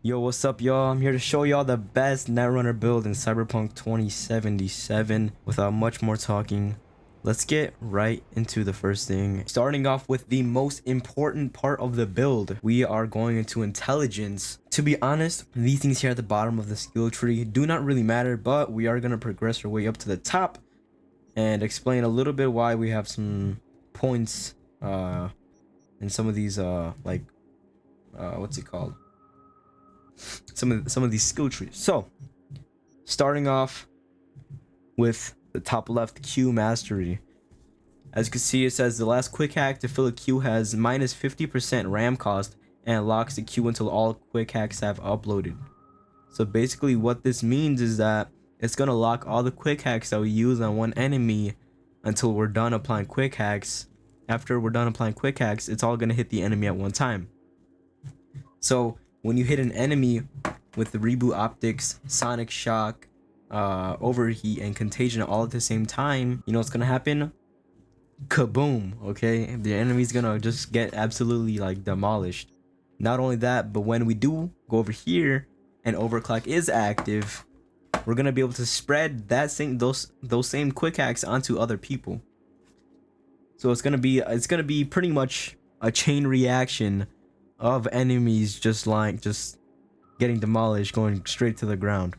Yo, what's up, y'all? I'm here to show y'all the best Netrunner build in Cyberpunk 2077. Without much more talking, let's get right into the first thing. Starting off with the most important part of the build, we are going into intelligence. To be honest, these things here at the bottom of the skill tree do not really matter, but we are going to progress our way up to the top and explain a little bit why we have some points in some of these what's it called? Some of these skill trees. So, starting off with the top left, Q mastery. As you can see, it says the last quick hack to fill a Q has minus 50% RAM cost and locks the Q until all quick hacks have uploaded. So basically what this means is that it's gonna lock all the quick hacks that we use on one enemy until we're done applying quick hacks. After we're done applying quick hacks, it's all gonna hit the enemy at one time. So when you hit an enemy with the reboot optics, sonic shock, overheat, and contagion all at the same time, you know what's gonna happen? Kaboom! Okay, the enemy's gonna just get absolutely like demolished. Not only that, but when we do go over here and overclock is active, we're gonna be able to spread that those same quick hacks onto other people. So it's gonna be pretty much a chain reaction of enemies just getting demolished, going straight to the ground.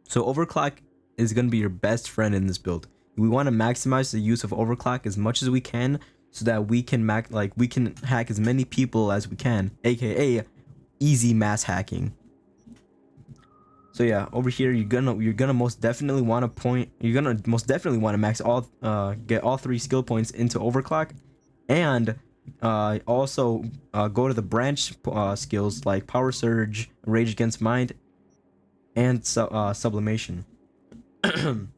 So overclock is going to be your best friend in this build. We want to maximize the use of overclock as much as we can so that we can hack as many people as we can, aka easy mass hacking. So yeah, over here you're gonna most definitely want to max get all 3 skill points into overclock, and also go to the branch skills like power surge, rage against mind, and sublimation. To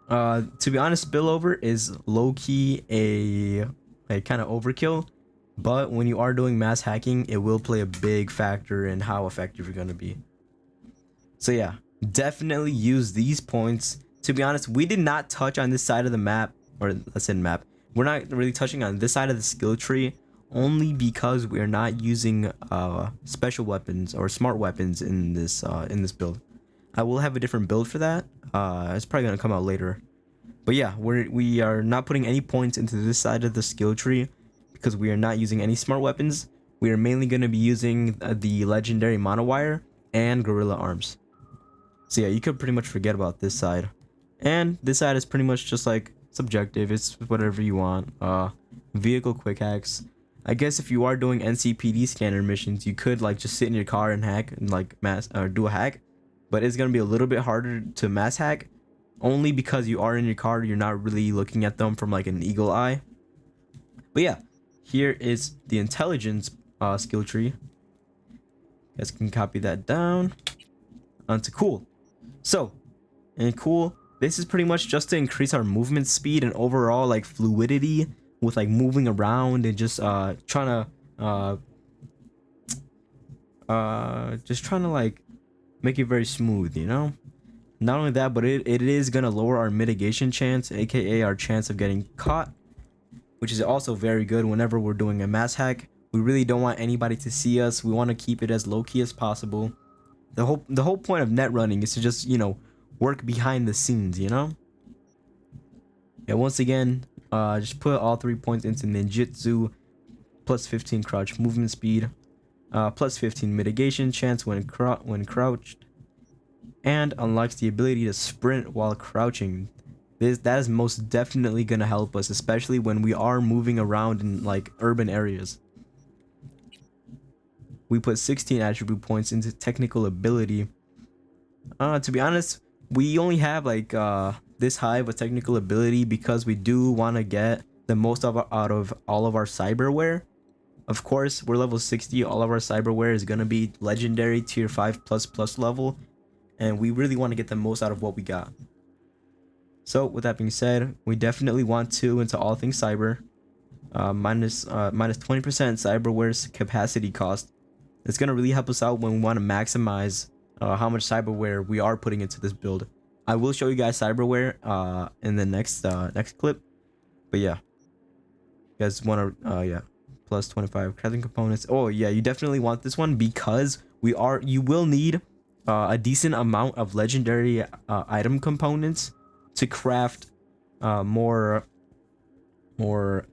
be honest, spillover is low-key a kind of overkill, but when you are doing mass hacking, it will play a big factor in how effective you're going to be. So yeah, definitely use these points. To be honest, we did not touch on this side of the map, or let's say map. We're not really touching on this side of the skill tree only because we are not using special weapons or smart weapons in this build. I will have a different build for that. It's probably gonna come out later. But yeah, we are not putting any points into this side of the skill tree because we are not using any smart weapons. We are mainly going to be using the legendary monowire and gorilla arms. So yeah, you could pretty much forget about this side. And this side is pretty much just like subjective. It's whatever you want. Vehicle quick hacks. I guess if you are doing NCPD scanner missions, you could like just sit in your car and hack and like do a hack, but it's gonna be a little bit harder to mass hack, only because you are in your car. You're not really looking at them from like an eagle eye. But yeah, here is the intelligence skill tree. You guys can copy that down onto cool. So in cool, this is pretty much just to increase our movement speed and overall like fluidity with like moving around and just trying to like make it very smooth, you know. Not only that, but it is gonna lower our mitigation chance, aka our chance of getting caught, which is also very good whenever we're doing a mass hack. We really don't want anybody to see us. We want to keep it as low-key as possible. The whole point of net running is to just, you know, work behind the scenes, you know. Yeah, once again, just put all 3 points into ninjutsu, plus 15 crouch movement speed, plus 15 mitigation chance when crouched, and unlocks the ability to sprint while crouching. That is most definitely gonna help us, especially when we are moving around in like urban areas. We put 16 attribute points into technical ability. To be honest, we only have like this high of a technical ability because we do want to get the most out of all of our cyberware. Of course, we're level 60. All of our cyberware is gonna be legendary tier 5++ level, and we really want to get the most out of what we got. So with that being said, we definitely want to into all things cyber. Minus 20% cyberware's capacity cost. It's gonna really help us out when we want to maximize how much cyberware we are putting into this build. I will show you guys cyberware in the next clip. But yeah, you guys want to plus 25 crafting components. Oh yeah, you definitely want this one because you will need a decent amount of legendary item components to craft more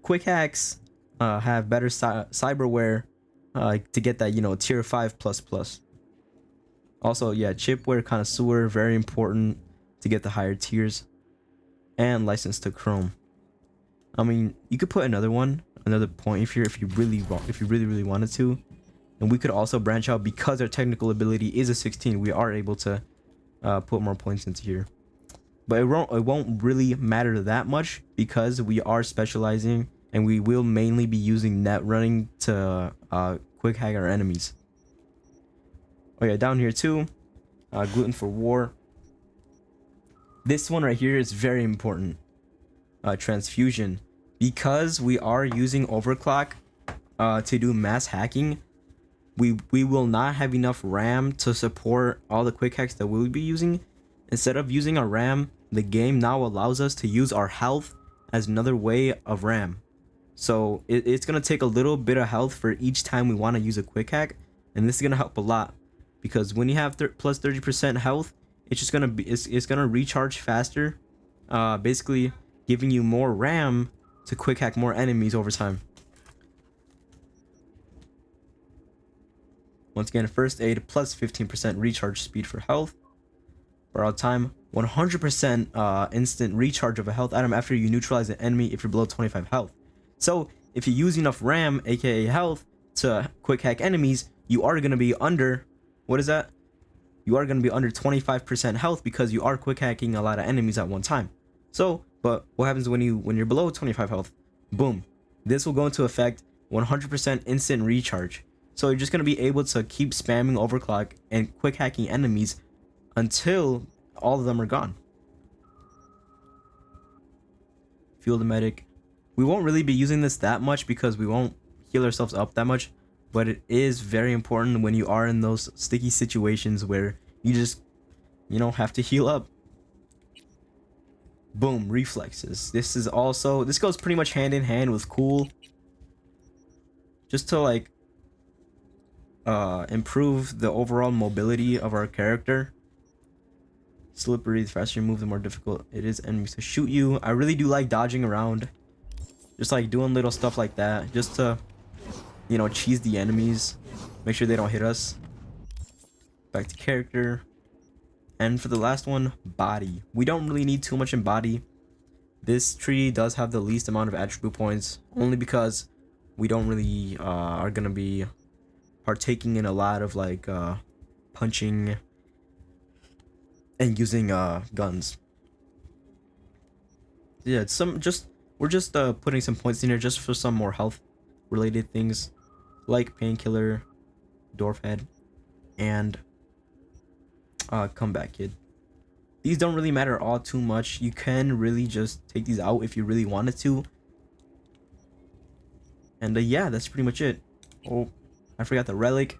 quick hacks, have better cyberware, to get that, you know, tier 5 plus plus. Also, yeah, chipware connoisseur, very important to get the higher tiers, and license to chrome. I mean, you could put another point if you really wanted to, and we could also branch out because our technical ability is a 16. We are able to put more points into here, but it won't really matter that much because we are specializing and we will mainly be using net running to quick hack our enemies. Oh yeah, down here too, gluten for war. This one right here is very important. Transfusion, because we are using overclock to do mass hacking. We will not have enough RAM to support all the quick hacks that we'll be using. Instead of using our RAM, the game now allows us to use our health as another way of RAM. So it's gonna take a little bit of health for each time we want to use a quick hack, and this is gonna help a lot because when you have plus 30% health, it's just gonna be it's gonna recharge faster, basically giving you more RAM to quick hack more enemies over time. Once again, first aid plus 15% recharge speed for health. For all time, 100% instant recharge of a health item after you neutralize an enemy if you're below 25 health. So if you use enough RAM, aka health, to quick hack enemies, you are going to be under, what is that? You are going to be under 25% health because you are quick hacking a lot of enemies at one time. So, but what happens when you're below 25 health? Boom. This will go into effect, 100% instant recharge. So you're just going to be able to keep spamming overclock and quick hacking enemies until all of them are gone. Fuel the medic. We won't really be using this that much because we won't heal ourselves up that much, but it is very important when you are in those sticky situations where you just, you know, have to heal up. Boom, reflexes. This goes pretty much hand in hand with cool, just to like improve the overall mobility of our character. Slippery, the faster you move, the more difficult it is enemies to shoot you. I really do like dodging around, just like doing little stuff like that, just to, you know, cheese the enemies, make sure they don't hit us. Back to character. And for the last one, body. We don't really need too much in body. This tree does have the least amount of attribute points, only because we don't really are gonna be partaking in a lot of like punching and using guns. Yeah, we're just putting some points in here just for some more health related things like painkiller, dwarf head, and comeback kid. These don't really matter all too much. You can really just take these out if you really wanted to. And yeah, that's pretty much it. Oh, I forgot the relic.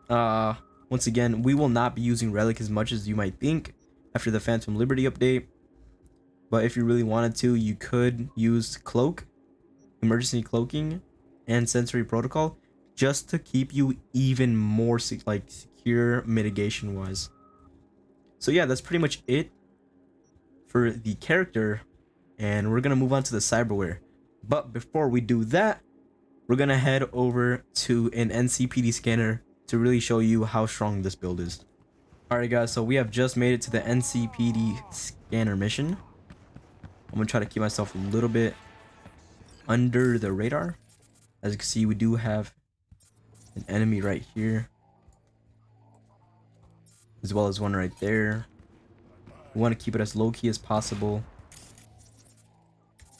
Once again, we will not be using relic as much as you might think after the Phantom Liberty update, but if you really wanted to, you could use cloak, emergency cloaking, and sensory protocol just to keep you even more secure mitigation wise. So yeah, that's pretty much it for the character, and we're gonna move on to the cyberware. But before we do that, we're gonna head over to an NCPD scanner to really show you how strong this build is. Alright guys, so we have just made it to the NCPD scanner mission. I'm gonna try to keep myself a little bit under the radar. As you can see, we do have an enemy right here, as well as one right there. We want to keep it as low-key as possible.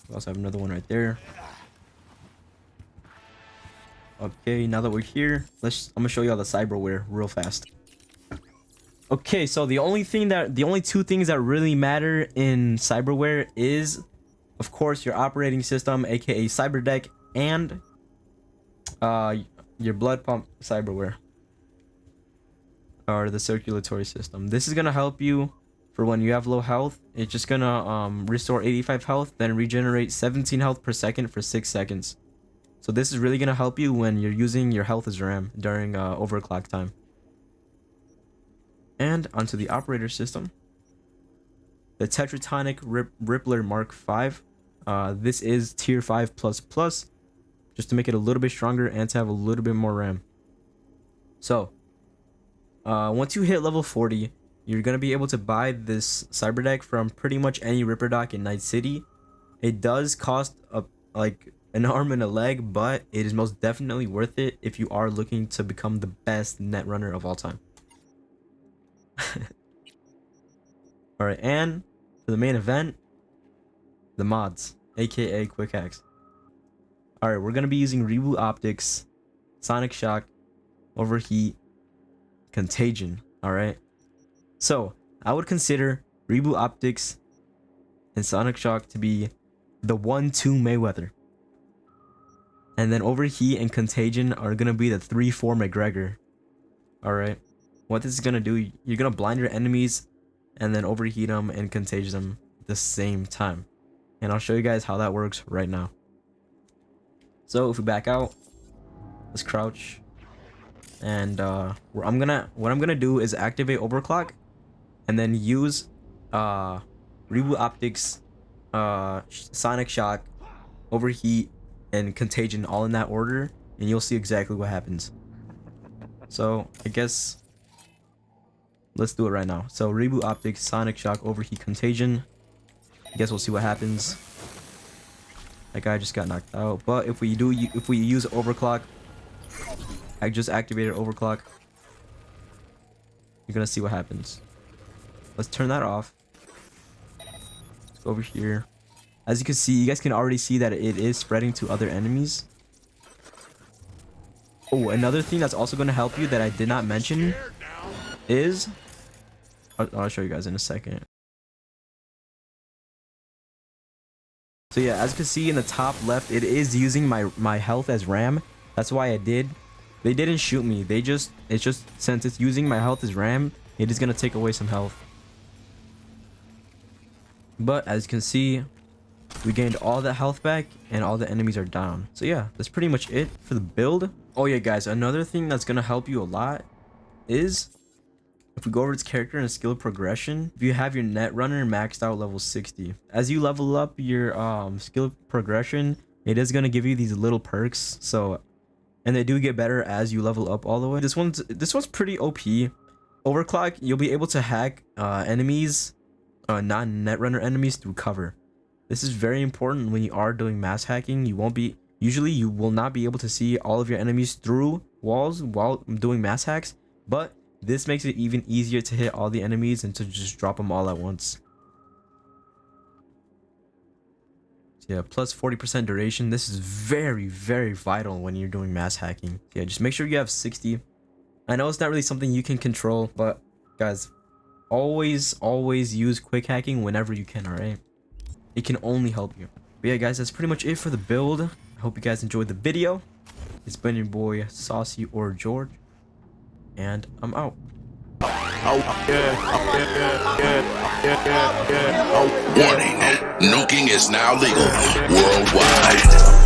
We also have another one right there. Okay, now that we're here, I'm gonna show you all the cyberware real fast. Okay, so the only two things that really matter in cyberware is, of course, your operating system, aka cyberdeck, and your blood pump cyberware, or the circulatory system. This is gonna help you for when you have low health. It's just gonna restore 85 health, then regenerate 17 health per second for 6 seconds. So this is really gonna help you when you're using your health as RAM during overclock time. And onto the operator system. The Tetratonic Rippler Mark V. This is tier 5++, just to make it a little bit stronger and to have a little bit more RAM. So, once you hit level 40, you're gonna be able to buy this cyber deck from pretty much any Ripper dock in Night City. It does cost like an arm and a leg, but it is most definitely worth it if you are looking to become the best netrunner of all time. Alright, and for the main event, the mods, aka quick hacks. Alright, we're gonna be using Reboot Optics, Sonic Shock, Overheat, Contagion. Alright, so I would consider Reboot Optics and Sonic Shock to be the 1-2 Mayweather, and then Overheat and Contagion are gonna be the 3-4 McGregor. Alright, what this is gonna do, you're gonna blind your enemies and then overheat them and contagion them at the same time, and I'll show you guys how that works right now. So if we back out, let's crouch, and what I'm gonna do is activate overclock and then use Reboot Optics, Sonic Shock, Overheat, and Contagion all in that order, and you'll see exactly what happens. So I guess let's do it right now. So Reboot Optics, Sonic Shock, Overheat, Contagion. I guess we'll see what happens. That guy just got knocked out. But if we use overclock, I just activated overclock, you're gonna see what happens. Let's turn that off. Let's go over here. As you can see, you guys can already see that it is spreading to other enemies. Oh, another thing that's also going to help you that I did not mention is... I'll show you guys in a second. So yeah, as you can see in the top left, it is using my health as RAM. That's why I did. They didn't shoot me. It's just since it's using my health as RAM, it is going to take away some health. But as you can see, we gained all the health back and all the enemies are down. So yeah, that's pretty much it for the build. Oh yeah, guys, another thing that's gonna help you a lot is if we go over its character and skill progression, if you have your netrunner maxed out level 60, as you level up your skill progression, it is gonna give you these little perks. So, and they do get better as you level up all the way. This one's pretty OP. Overclock, you'll be able to hack enemies, non-netrunner enemies through cover. This is very important when you are doing mass hacking. You will not be able to see all of your enemies through walls while doing mass hacks, but this makes it even easier to hit all the enemies and to just drop them all at once. So yeah, plus 40% duration. This is very, very vital when you're doing mass hacking. Yeah, just make sure you have 60. I know it's not really something you can control, but guys, always use quick hacking whenever you can, alright? It can only help you. But yeah, guys, that's pretty much it for the build. I hope you guys enjoyed the video. It's been your boy Saucy or George, and I'm out. Warning, nuking is now legal worldwide.